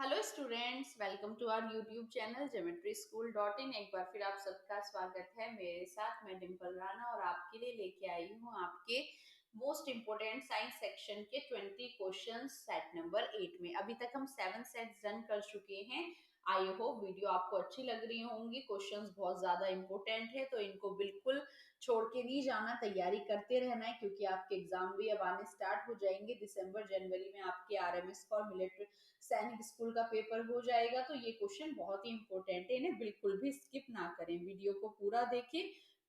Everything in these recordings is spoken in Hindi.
Hello students, welcome to our YouTube channel geometry school dot in. एक बार फिर आप सबका स्वागत है। मेरे साथ मैं डिम्पल राणा और आपके लिए लेके आई हूँ आपके मोस्ट इम्पोर्टेंट साइंस सेक्शन के 20 क्वेश्चंस सेट नंबर 8 में। अभी तक हम 7 सेट्स डन कर चुके हैं। आई होप वीडियो आपको अच्छी लग रही होंगी। क्वेश्चंस बहुत ज्यादा इंपॉर्टेंट है, तो इनको बिल्कुल छोड़ के नहीं जाना, तैयारी करते रहना है, क्योंकि आपके एग्जाम भी अब आने स्टार्ट हो जाएंगे। दिसंबर जनवरी में आपके आरएमएस और मिलिट्री सैनिक स्कूल का पेपर हो जाएगा। तो ये क्वेश्चन बहुत ही इंपॉर्टेंट है, इन्हें बिल्कुल भी स्किप ना करें, वीडियो को पूरा देखें।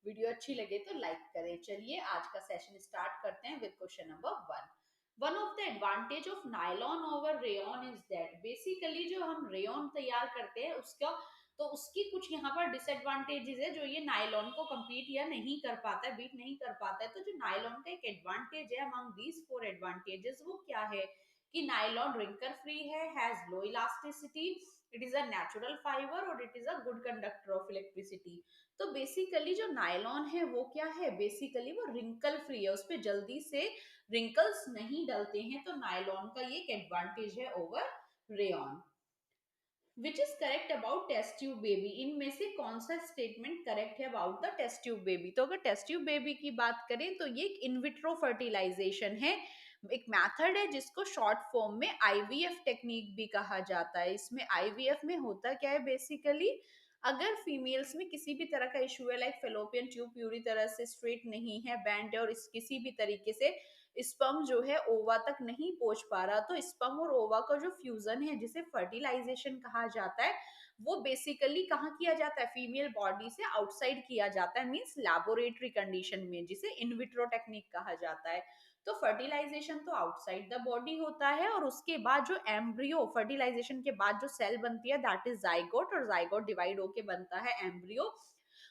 वीडियो अच्छी लगे तो लाइक करें। चलिए आज का सेशन स्टार्ट करते हैं with question number 1 of the advantage of nylon over rayon is that. Basically जो हम रेयन तैयार करते हैं उसका तो उसकी कुछ यहाँ पर डिसएडवांटेजेस है जो ये नायलॉन को कम्पीट या नहीं कर पाता है, बीट नहीं कर पाता है। तो जो नायलॉन का एक एडवांटेज है अमंग दीज 4 एडवांटेजेस, वो क्या है कि नायलॉन रिंकल फ्री है, has low elasticity, it is a natural fibre और it is a good conductor of electricity. तो बेसिकली जो नायलॉन है वो क्या है, बेसिकली वो रिंकल फ्री है, उस पर जल्दी से रिंकल्स नहीं डलते हैं। तो नायलॉन का ये एक एडवांटेज है over rayon. Which is correct about test tube baby. इनमें से कौन सा स्टेटमेंट करेक्ट है about the test tube baby. तो अगर टेस्ट ट्यूब बेबी की बात करें तो ये एक इनविट्रो फर्टिलाइजेशन है, एक मेथड है जिसको शॉर्ट फॉर्म में आईवीएफ टेक्निक भी कहा जाता है। इसमें आईवीएफ में होता क्या है, बेसिकली अगर फीमेल्स में किसी भी तरह का इशू है, लाइक फेलोपियन ट्यूब पूरी तरह से स्ट्रेट नहीं है, बैंड है, और इस किसी भी तरीके से स्पर्म जो है ओवा तक नहीं पहुंच पा रहा, तो स्पर्म और ओवा का जो फ्यूजन है जिसे फर्टिलाइजेशन कहा जाता है, वो बेसिकली कहाँ किया जाता है, फीमेल बॉडी से आउटसाइड किया जाता है, मींस लैबोरेटरी कंडीशन में, जिसे इनविट्रो टेक्निक कहा जाता है। तो फर्टिलाइजेशन तो आउटसाइड द बॉडी होता है, और उसके बाद जो एम्ब्रियो, फर्टिलाइजेशन के बाद जो सेल बनती है दैट इज जाइगोट, और जाइगोट डिवाइड होके बनता है एम्ब्रियो।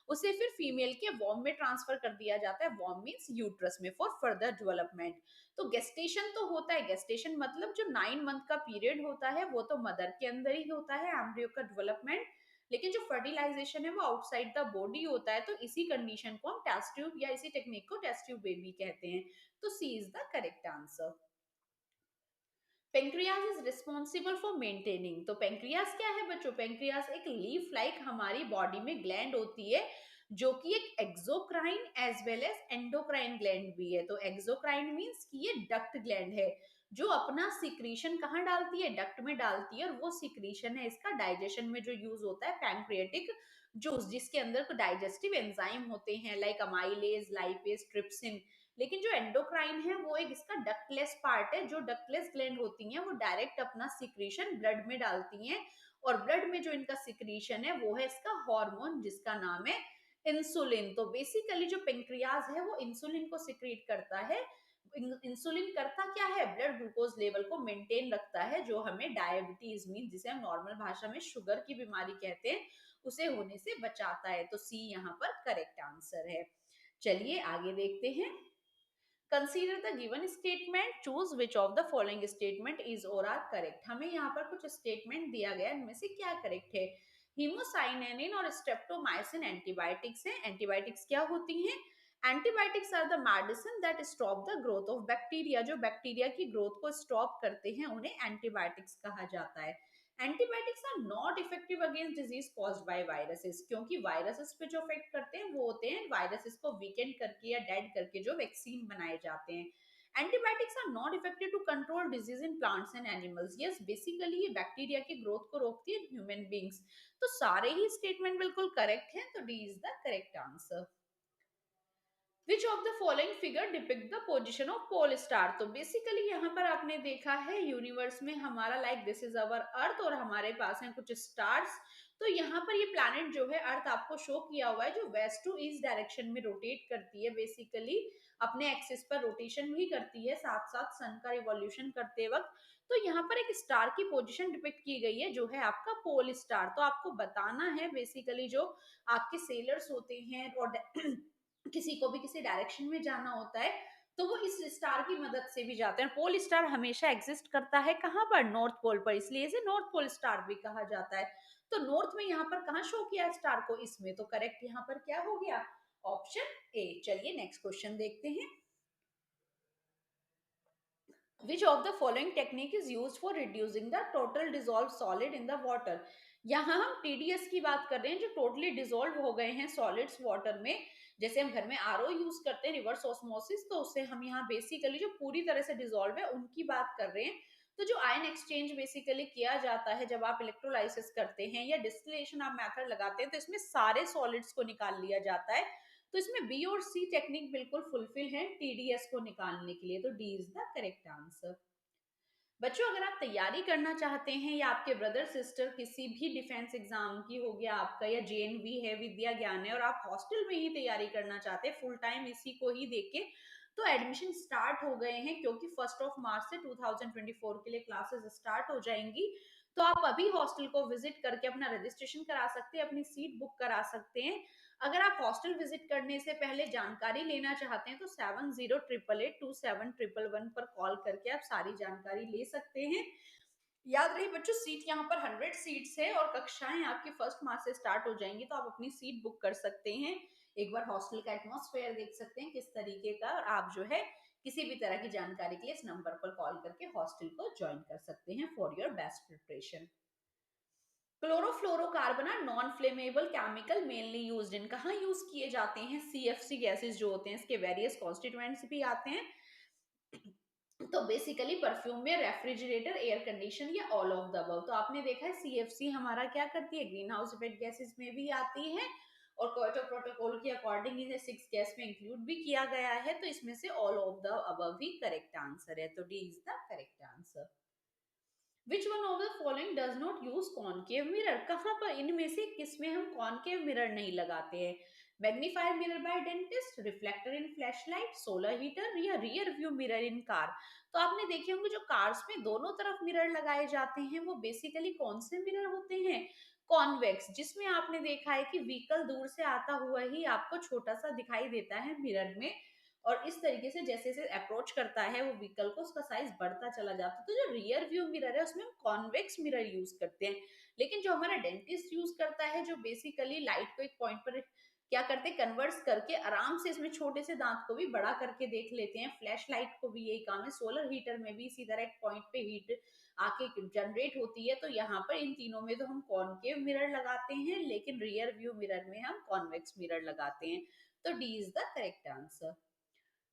उसे फिर फीमेल के वॉर्म में ट्रांसफर कर दिया जाता है, वॉर्म मीन्स यूट्रस में, फॉर फर्दर डेवलपमेंट। तो गेस्टेशन तो होता है, गेस्टेशन मतलब जो 9 मंथ का पीरियड होता है वो तो मदर के अंदर ही होता है, एम्ब्रियो का डेवलपमेंट। लेकिन जो फर्टिलाइजेशन है वो आउटसाइड द बॉडी होता है। तो इसी कंडीशन को हम टेस्ट ट्यूब या इसी टेक्निक को टेस्ट ट्यूब बेबी कहते हैं। तो C is the correct answer. Pancreas is responsible for maintaining. तो पेंक्रियाज क्या है बच्चों, पेंक्रियाज एक लीफ लाइक हमारी बॉडी में ग्लैंड होती है, जो कि एक exocrine as well as endocrine gland भी है। तो एक्सोक्राइन मींस कि ये डक्ट ग्लैंड है जो अपना सिक्रीशन कहाँ डालती है, डक्ट में डालती है, और वो सिक्रीशन है इसका डाइजेशन में जो यूज होता है, पैंक्रियाटिक जूस, जिसके अंदर डाइजेस्टिव एंजाइम होते हैं लाइक अमाइलेज, लाइपेज, ट्रिप्सिन। लेकिन जो एंडोक्राइन है वो एक इसका डक्टलेस पार्ट है, जो डक्टलेस ग्लैंड होती हैं वो डायरेक्ट अपना सिक्रीशन ब्लड में डालती हैं, और ब्लड में जो इनका सिक्रीशन है वो है इसका हार्मोन जिसका नाम है इंसुलिन। तो बेसिकली जो पेंक्रियाज है वो इंसुलिन को सिक्रीट करता है। इंसुलिन करता क्या है, ब्लड ग्लूकोज लेवल को मेंटेन रखता है, जो हमें डायबिटीज मीन जिसे हम नॉर्मल भाषा में शुगर की बीमारी कहते हैं, उसे होने से बचाता है। तो सी यहाँ पर करेक्ट आंसर है। चलिए आगे देखते हैं। Consider the given statement, choose which of the following statement is और आर करेक्ट। हमें यहाँ पर कुछ स्टेटमेंट दिया गया, इनमें से क्या करेक्ट है। हीमोसाइनेनिन और स्ट्रेप्टोमाइसिन एंटीबायोटिक्स हैं। एंटीबायोटिक्स क्या होती हैं, antibiotics are the medicine that stop the growth of bacteria. जो बैक्टीरिया की ग्रोथ को स्टॉप करते हैं उन्हें एंटीबायोटिक्स कहा जाता है। Antibiotics are not effective against disease caused by viruses, क्योंकि वायरसेस पे जो इफेक्ट करते हैं वो होते हैं वायरसेस को वीकेंड करके या डेड करके जो वैक्सीन बनाए जाते हैं। Antibiotics are not effective to control disease in plants and animals. Yes, basically ये बैक्टीरिया की ग्रोथ को रोकती है ह्यूमन बींग्स। तो सारे ही स्टेटमेंट बिल्कुल करेक्ट हैं, तो D is the correct answer. Which of the following figure depict the position of pole star. तो बेसिकली यहाँ पर आपने देखा है यूनिवर्स में हमारा like this is our earth, और हमारे पास हैं कुछ स्टार्स। तो यहाँ पर ये प्लैनेट जो है अर्थ आपको शो किया हुआ है, जो वेस्ट टू ईस्ट डायरेक्शन में रोटेट करती है, बेसिकली अपने एक्सिस पर रोटेशन भी करती है साथ साथ सन का रिवॉल्यूशन करते वक्त। तो यहाँ पर एक स्टार की पोजीशन डिपिक्ट की गई है जो है आपका पोल स्टार। तो आपको बताना है बेसिकली जो आपके सेलर्स होते हैं और किसी को भी किसी डायरेक्शन में जाना होता है तो वो इस स्टार की मदद से भी जाते हैं। पोल स्टार हमेशा एग्जिस्ट करता है कहाँ पर, नॉर्थ पोल पर, इसलिए इसे नॉर्थ पोल स्टार भी कहा जाता है। तो नॉर्थ में यहाँ पर कहाँ शो किया स्टार को, इसमें। तो करेक्ट यहाँ पर क्या हो गया, ऑप्शन ए। चलिए नेक्स्ट क्वेश्चन देखते हैं। Which of the following technique is used for reducing the total dissolved solid in the water? यहाँ हम टीडीएस की बात कर रहे हैं जो टोटली डिसॉल्व हो गए हैं सॉलिड्स वाटर में। जैसे हम घर में आरओ यूज करते हैं रिवर्स ऑस्मोसिस, तो उससे हम यहाँ बेसिकली जो पूरी तरह से डिसॉल्व है उनकी बात कर रहे हैं। तो जो आयन एक्सचेंज बेसिकली किया जाता है जब आप इलेक्ट्रोलाइसिस करते हैं या डिस्टिलेशन आप मेथड लगाते हैं, तो इसमें सारे सॉलिड्स को निकाल लिया जाता है। तो इसमें बी और सी टेक्निक बिल्कुल फुलफिल है टीडीएस को निकालने के लिए, तो D is the correct answer. बच्चों अगर आप तैयारी करना चाहते हैं या आपके ब्रदर सिस्टर किसी भी डिफेंस एग्जाम की हो गया आपका, या जेएनवी है, विद्या ज्ञान है, और आप हॉस्टल में ही तैयारी करना चाहते हैं फुल टाइम इसी को ही देख के, तो एडमिशन स्टार्ट हो गए हैं क्योंकि 1 मार्च से 2024 के लिए क्लासेस स्टार्ट हो जाएंगी। तो आप अभी हॉस्टल को विजिट करके अपना रजिस्ट्रेशन करा सकते हैं, अपनी सीट बुक करा सकते हैं। अगर आप हॉस्टल विजिट करने से पहले जानकारी लेना चाहते हैं तो 7088827111 पर कॉल करके आप सारी जानकारी ले सकते हैं। याद रही बच्चों, सीट यहाँ पर 100 सीट्स है और कक्षाएं आपकी 1 मार्च से स्टार्ट हो जाएंगी, तो आप अपनी सीट बुक कर सकते हैं। एक बार हॉस्टल का एटमॉस्फेयर देख सकते हैं किस तरीके का, और आप जो है किसी भी तरह की जानकारी के लिए इस नंबर पर कॉल करके हॉस्टल को ज्वाइन कर सकते हैं for your best preparation. Chlorofluorocarbon are non flammable chemical mainly used in, कहाँ यूज किए जाते हैं? सीएफसी गैसेस जो होते हैं इसके वेरियस कॉन्स्टिट्यूएंट्स भी आते हैं। तो बेसिकली परफ्यूम में, रेफ्रिजरेटर, एयर कंडीशन, या ऑल ऑफ द अबव। तो आपने देखा है सीएफसी हमारा क्या करती है, ग्रीन हाउस इफेक्ट गैसेस में भी आती है, और क्योटो प्रोटोकॉल के अकॉर्डिंग इन्हें 6 गैस में इंक्लूड भी किया गया है। तो इसमें से all of the above he correct answer है, तो D is the correct answer. Which one of the following does not use concave mirror, कहां पर इनमें से किसमें हम कॉनकेव मिरर नहीं लगाते हैं? Magnifier mirror by dentist, reflector in flashlight, solar heater, या rear view mirror in car. तो आपने देखे होंगे जो कार्स में दोनों तरफ मिरर लगाए जाते हैं वो बेसिकली कौन से मिरर होते हैं? कॉन्वेक्स, जिसमें आपने देखा है कि व्हीकल दूर से आता हुआ ही आपको छोटा सा दिखाई देता है मिरर में, और इस तरीके से जैसे जैसे अप्रोच करता है वो व्हीकल को, उसका साइज बढ़ता चला जाता है। तो जो रियर व्यू मिरर है उसमें हम कॉन्वेक्स मिरर यूज करते हैं। लेकिन जो हमारा डेंटिस्ट यूज करता है, जो बेसिकली लाइट को एक पॉइंट पर क्या करते हैं, कन्वर्ट्स करके आराम से इसमें छोटे से दांत को भी बड़ा करके देख लेते हैं। फ्लैश लाइट को भी यही काम है, सोलर हीटर में भी इसी तरह एक पॉइंट पे हीट आके जनरेट होती है। तो यहाँ पर इन तीनों में तो हम कॉनकेव मिरर लगाते हैं, लेकिन रियर व्यू मिरर में हम कॉन्वेक्स मिरर लगाते हैं। तो D is the correct answer.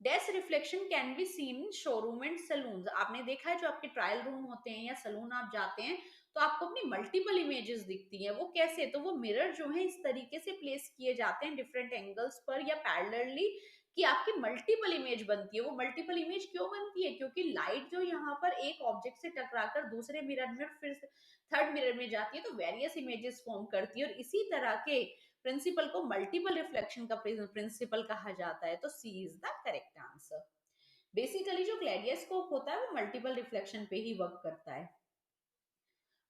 Does reflection can be seen in showroom and salon, आपने देखा है जो आपके ट्रायल रूम होते हैं या सलून आप जाते हैं तो आपको अपनी मल्टीपल इमेजेस दिखती हैं। वो कैसे? तो वो मिरर जो है इस तरीके से प्लेस किए जाते हैं डिफरेंट एंगल्स पर या पैरेलली, कि आपकी मल्टीपल इमेज बनती है। वो मल्टीपल इमेज क्यों बनती है? क्योंकि लाइट जो यहाँ पर एक ऑब्जेक्ट से टकराकर दूसरे मिरर में फिर थर्ड मिरर में जाती है तो वेरियस इमेजेस फॉर्म करती है, और इसी तरह के प्रिंसिपल को मल्टीपल रिफ्लेक्शन का प्रिंसिपल कहा जाता है। तो C is the correct answer. Basically जो ग्लेडियस्कोप होता है वो मल्टीपल रिफ्लेक्शन पे ही वर्क करता है।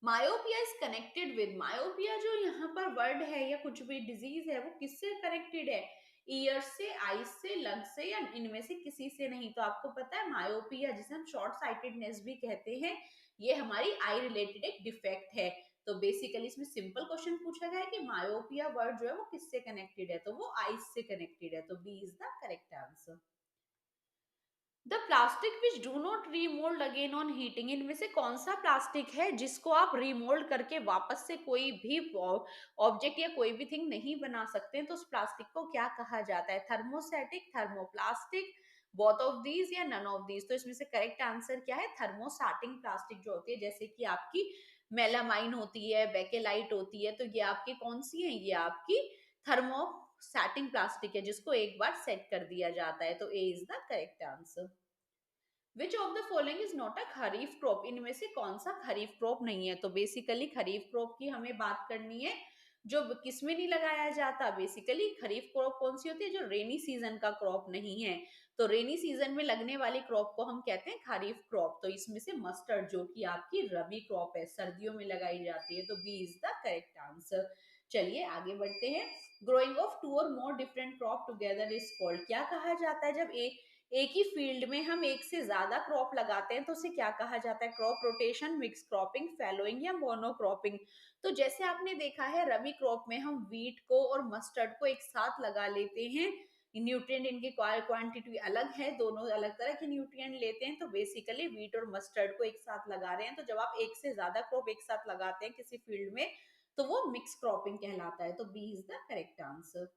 Myopia is connected with, myopia जो यहाँ पर वर्ड है या कुछ भी डिजीज है वो किससे कनेक्टेड है? ईयर से, आईज से, लंग से, या इनमें से किसी से नहीं? तो आपको पता है मायोपिया जिसे हम शॉर्ट साइटेडनेस भी कहते हैं, ये हमारी आई रिलेटेड एक डिफेक्ट है। तो बेसिकली इसमें सिंपल क्वेश्चन पूछा गया है कि मायोपिया वर्ड जो है वो किससे कनेक्टेड है, तो वो आईज से कनेक्टेड है। तो B is the correct answer. The plastic which do not remould again on heating, इनमें से कौन सा प्लास्टिक है जिसको आप रीमोल्ड करके वापस से कोई भी ऑब्जेक्ट या कोई भी थिंग नहीं बना सकते हैं? तो उस प्लास्टिक को क्या कहा जाता है? Thermosetting, thermoplastic, both of these, या नन ऑफ दीज? तो इसमें से करेक्ट आंसर क्या है? थर्मोसाटिंग प्लास्टिक जो होती है, जैसे कि आपकी मेलामाइन होती है, बेकेलाइट होती है, तो ये आपकी कौन सी है? ये आपकी थर्मो सैटिंग प्लास्टिक है जिसको एक बार सेट कर दिया जाता है। तो A is the correct answer. Which of the following is not a kharif crop, इनमें से कौन सा खरीफ क्रॉप नहीं है? तो बेसिकली खरीफ क्रॉप की हमें बात करनी है जो किसमें नहीं लगाया जाता। बेसिकली खरीफ क्रॉप कौन सी होती है? जो रेनी सीजन का क्रॉप नहीं है। तो रेनी सीजन में लगने वाली क्रॉप को हम कहते हैं खरीफ क्रॉप। तो इसमें से मस्टर्ड जो कि आपकी रबी क्रॉप है, सर्दियों में लगाई जाती है। तो B is the correct answer. चलिए आगे बढ़ते हैं। ग्रोइंग ऑफ टू और more different crop together is called, क्या कहा जाता है जब एक ही फील्ड में हम एक से ज्यादा क्रॉप लगाते हैं तो उसे क्या कहा जाता है? क्रॉप रोटेशन, मिक्स क्रॉपिंग, फैलोइंग, या मोनोक्रॉपिंग? तो जैसे आपने देखा है रबी क्रॉप में हम वीट को और मस्टर्ड को एक साथ लगा लेते हैं, न्यूट्रिएंट इनकी क्वांटिटी अलग है, दोनों अलग तरह के न्यूट्रिएंट लेते हैं। तो बेसिकली वीट और मस्टर्ड को एक साथ लगा रहे हैं, तो जब आप एक से ज्यादा क्रॉप एक साथ लगाते हैं किसी फील्ड में तो वो मिक्स क्रॉपिंग कहलाता है। तो B is the correct answer.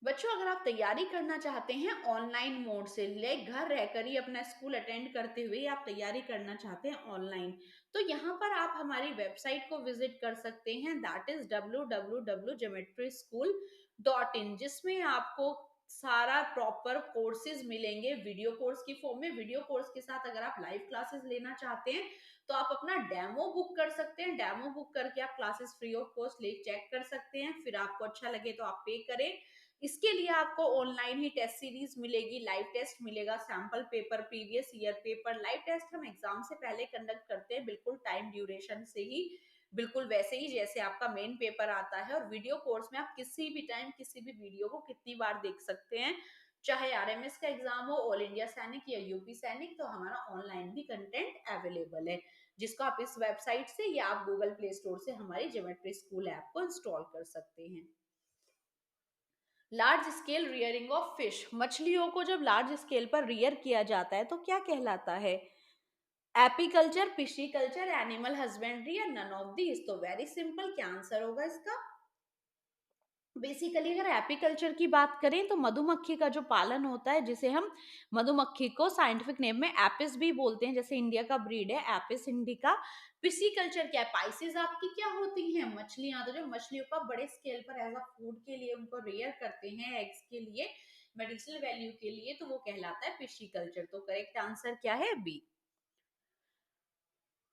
बच्चों अगर आप तैयारी करना चाहते हैं ऑनलाइन मोड से, ले घर रहकर ही अपना स्कूल अटेंड करते हुए आप तैयारी करना चाहते हैं ऑनलाइन, तो यहाँ पर आप हमारी वेबसाइट को विजिट कर सकते हैं, दैट इज www.geometryschool.in, जिसमें आपको सारा प्रॉपर कोर्सेज मिलेंगे वीडियो कोर्स की फॉर्म में। वीडियो कोर्स के साथ अगर आप लाइव क्लासेस लेना चाहते हैं तो आप अपना डेमो बुक कर सकते हैं। डेमो बुक करके आप क्लासेस फ्री ऑफ कॉस्ट ले चेक कर सकते हैं, फिर आपको अच्छा लगे तो आप पे करें। इसके लिए आपको ऑनलाइन ही टेस्ट सीरीज मिलेगी, लाइव टेस्ट मिलेगा, sample paper, previous year paper. Live test हम एग्जाम से पहले कंडक्ट करते हैं, बिल्कुल टाइम ड्यूरेशन से ही, बिल्कुल वैसे ही जैसे आपका मेन पेपर आता है। और वीडियो कोर्स में आप किसी भी टाइम किसी भी वीडियो को कितनी बार देख सकते हैं, चाहे आरएमएस का एग्जाम हो, ऑल इंडिया सैनिक या यूपी सैनिक, तो हमारा ऑनलाइन भी कंटेंट अवेलेबल है, जिसको आप इस वेबसाइट से या आप गूगल प्ले स्टोर से हमारी ज्योमेट्री स्कूल ऐप को इंस्टॉल कर सकते हैं। Large scale rearing of fish, मछलियों को जब लार्ज स्केल पर रियर किया जाता है तो क्या कहलाता है? एपीकल्चर, पिशीकल्चर, एनिमल हस्बेंड्री या नन ऑफ दीज? तो वेरी सिंपल, क्या आंसर होगा इसका? बेसिकली अगर एपीकल्चर की बात करें तो मधुमक्खी का जो पालन होता है, जिसे हम मधुमक्खी को साइंटिफिक नेम में एपिस भी बोलते हैं, जैसे इंडिया का ब्रीड है एपिस इंडिका। पिसीकल्चर क्या है? पाइसेस आपकी क्या होती हैं? मछलियां। तो जो मछलियों का बड़े स्केल पर एज अ फूड के लिए उनको रेयर करते हैं, एग्स के लिए, मेडिसिनल वैल्यू के लिए, तो वो कहलाता है पिशीकल्चर। तो करेक्ट आंसर क्या है? B.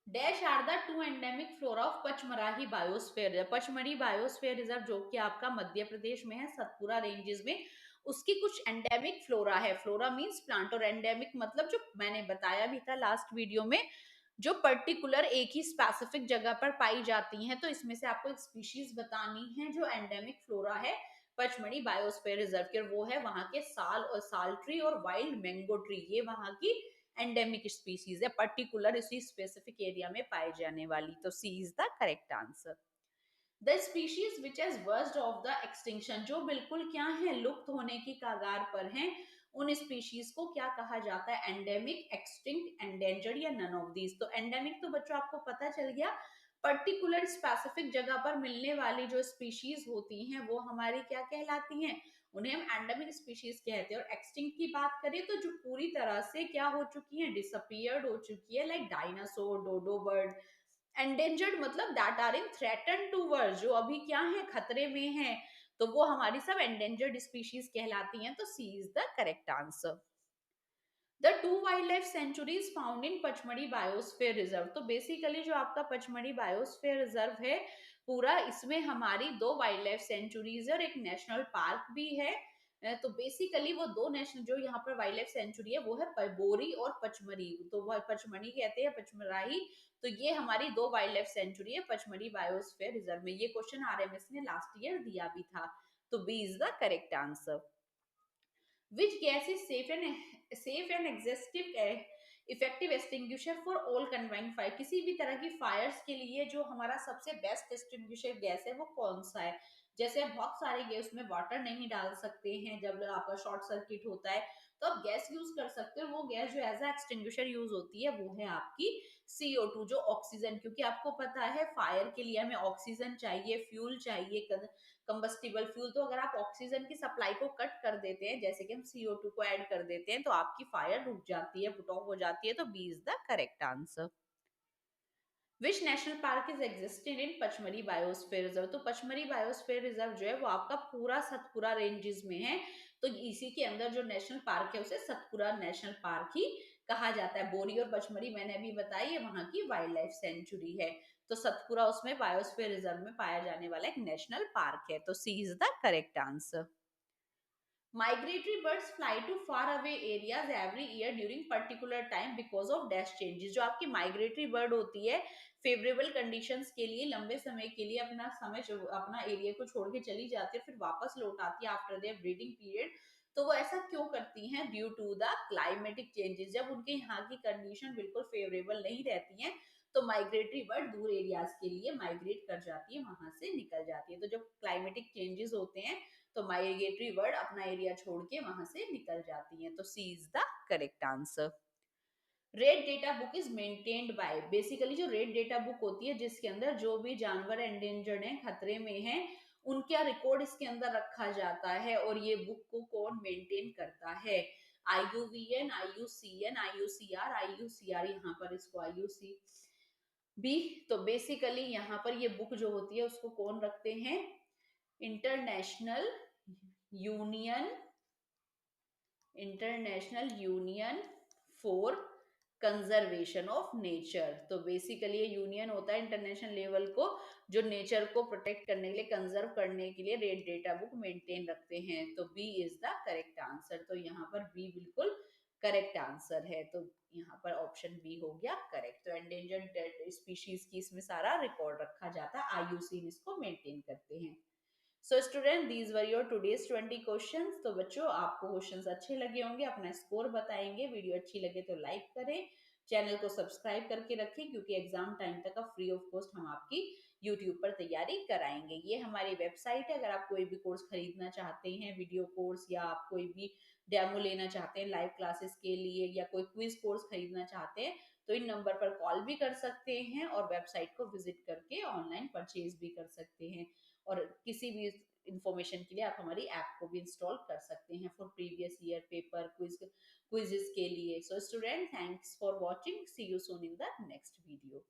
Dash are the two endemic flora of Pachmarhi biosphere. Pachmarhi biosphere reserve जो कि आपका मध्य प्रदेश में है, सतपुरा रेंजेस में, उसकी कुछ एंडेमिक फ्लोरा है। फ्लोरा मींस प्लांट, और एंडेमिक मतलब जो मैंने बताया भी था लास्ट वीडियो में, जो पर्टिकुलर एक ही स्पेसिफिक जगह पर पाई जाती हैं। तो इसमें से आपको एक स्पीशीज बतानी है जो एंडेमिक फ्लोरा है पचमढ़ी बायोस्फीयर रिजर्व के, वो है वहां के साल और साल ट्री और वाइल्ड मैंगो ट्री। ये वहां की एंडेमिक स्पीशीज है, पर्टिकुलर इसी स्पेसिफिक एरिया में पाई जाने वाली। तो C is the correct answer. The species which has worst of the extinction, जो बिल्कुल क्या है, लुप्त होने की कगार पर हैं, उन स्पीशीज को क्या कहा जाता है? एंडेमिक, एक्सटिंक्ट, एंडेंजर्ड या नन ऑफ दीज? तो एंडेमिक तो बच्चों आपको पता चल गया, पर्टिकुलर स्पेसिफिक जगह पर मिलने वाली जो स्पीशीज होती हैं वो हमारी क्या कहलाती हैं? उन्हें हम एंडेमिक स्पीशीज कहते हैं। और एक्सटिंक्ट की बात करें तो जो पूरी तरह से क्या हो चुकी है, डिसअपियर्ड हो चुकी है, like dinosaur, dodo bird. Endangered मतलब that are in threaten to world, जो अभी क्या है, खतरे में है, तो वो हमारी सब एंडेंजर्ड स्पीशीज कहलाती हैं। तो C is the correct answer. The two wild life sanctuaries found in Pachmarhi biosphere reserve. तो बेसिकली जो आपका पचमढ़ी बायोस्फीयर रिजर्व है पूरा, इसमें हमारी दो वाइल्ड लाइफ सेंचुरीज है और एक नेशनल पार्क भी है। तो बेसिकली वो दो नेशनल जो यहाँ पर वाइल्ड लाइफ सेंचुरी है वो है बोरी और पचमढ़ी, तो वो पचमढ़ी कहते हैं, पचमराही। तो ये हमारी दो वाइल्ड लाइफ सेंचुरी है पचमढ़ी बायोस्फीयर रिजर्व में। ये क्वेश्चन आरएमएस ने लास्ट ईयर दिया भी था। तो B is the correct answer. Which gas is safe and effective extinguisher for all combined fire? किसी भी तरह की फायर्स के लिए जो हमारा सबसे बेस्ट एक्सटिंग्विशर गैस है वो कौन सा है? जैसे बहुत सारे गैस में वाटर नहीं डाल सकते हैं, जब आपका शॉर्ट सर्किट होता है तो आप गैस यूज कर सकते हो। वो गैस जो एज एक्सटिंग्विशर यूज होती है वो है आपकी CO2, जो ऑक्सीजन, क्योंकि आपको पता है फायर के लिए हमें ऑक्सीजन चाहिए, फ्यूल चाहिए, कंबस्टिबल फ्यूल। तो अगर आप ऑक्सीजन की सप्लाई को कट कर देते हैं, जैसे कि हम CO2 को ऐड कर देते हैं, तो आपकी फायर रुक जाती है, पुट ऑफ हो जाती है। तो B is the correct answer. Which national park is existed in Pachmarhi biosphere reserve? तो पचमढ़ी बायोस्फीयर रिजर्व जो है वो आपका पूरा सतपुरा रेंजेस में है। तो इसी के अंदर जो नेशनल पार्क है उसे सतपुरा नेशनल पार्क ही कहा जाता है। बोरी और पचमढ़ी मैंने अभी बताई है वहां की वाइल्ड लाइफ सेंचुरी है। तो सतपुरा उसमें बायोस्फीयर रिजर्व में पाया जाने वाला एक नेशनल पार्क है। तो C is the correct answer. Migratory birds fly to far away areas every year during particular time because of dash changes। जो आपकी माइग्रेटरी बर्ड होती है, फेवरेबल कंडीशंस के लिए लंबे समय के लिए अपना एरिया को छोड़ के चली जाती है, फिर वापस लौट आती है आफ्टर देयर ब्रीडिंग पीरियड। तो वो ऐसा क्यों करती हैं? Due to the climatic changes. जब उनके यहाँ की कंडीशन बिल्कुल फेवरेबल नहीं रहती है तो माइग्रेटरी बर्ड दूर एरियाज के लिए माइग्रेट कर जाती है, वहां से निकल जाती है। तो जब क्लाइमेटिक चेंजेस होते हैं तो माइग्रेटरी बर्ड अपना एरिया छोड़ के वहां से निकल जाती हैं। तो C is the correct answer. Red data book is maintained by, basically जो रेड डेटा बुक होती है जिसके अंदर जो भी जानवर एंडेंजर्ड हैं, खतरे में हैं, उनका रिकॉर्ड इसके अंदर रखा जाता है। और ये बुक को कौन मेंटेन करता है? IUVN, IUCN, IUCR, IUCR, यहाँ पर इसको IUC बी। तो बेसिकली यहाँ पर ये बुक जो होती है उसको कौन रखते हैं? International union, international union for conservation of nature. तो बेसिकली ये यूनियन होता है इंटरनेशनल लेवल को, जो नेचर को प्रोटेक्ट करने के लिए, कंजर्व करने के लिए रेड डेटा बुक मेंटेन रखते हैं। तो B is the correct answer. तो यहाँ पर बी बिल्कुल करेक्ट आंसर है। तो यहाँ पर ऑप्शन बी हो गया करेक्ट। तो एंडेंजर्ड स्पीशीज की इसमें सारा रिकॉर्ड रखा जाता है, IUCN इसको मेंटेन करते हैं। So student, these were your today's 20 questions. तो बच्चों, आपको क्वेश्चंस अच्छे लगे होंगे, अपना स्कोर बताएंगे। वीडियो अच्छी लगे तो लाइक करें, चैनल को सब्सक्राइब करके रखें, क्योंकि एग्जाम टाइम तक फ्री ऑफ कॉस्ट हम आपकी यूट्यूब पर तैयारी कराएंगे। ये हमारी वेबसाइट है, अगर आप कोई भी कोर्स खरीदना चाहते हैं, वीडियो कोर्स, या आप कोई भी डेमो लेना चाहते हैं लाइव क्लासेस के लिए, या कोई क्विज कोर्स खरीदना चाहते हैं, तो इन नंबर पर कॉल भी कर सकते हैं और वेबसाइट को विजिट करके ऑनलाइन परचेज भी कर सकते हैं। और किसी भी इंफॉर्मेशन के लिए आप हमारी ऐप को भी इंस्टॉल कर सकते हैं for previous year paper quizzes के लिए। So student, thanks for watching, see you soon in the next video.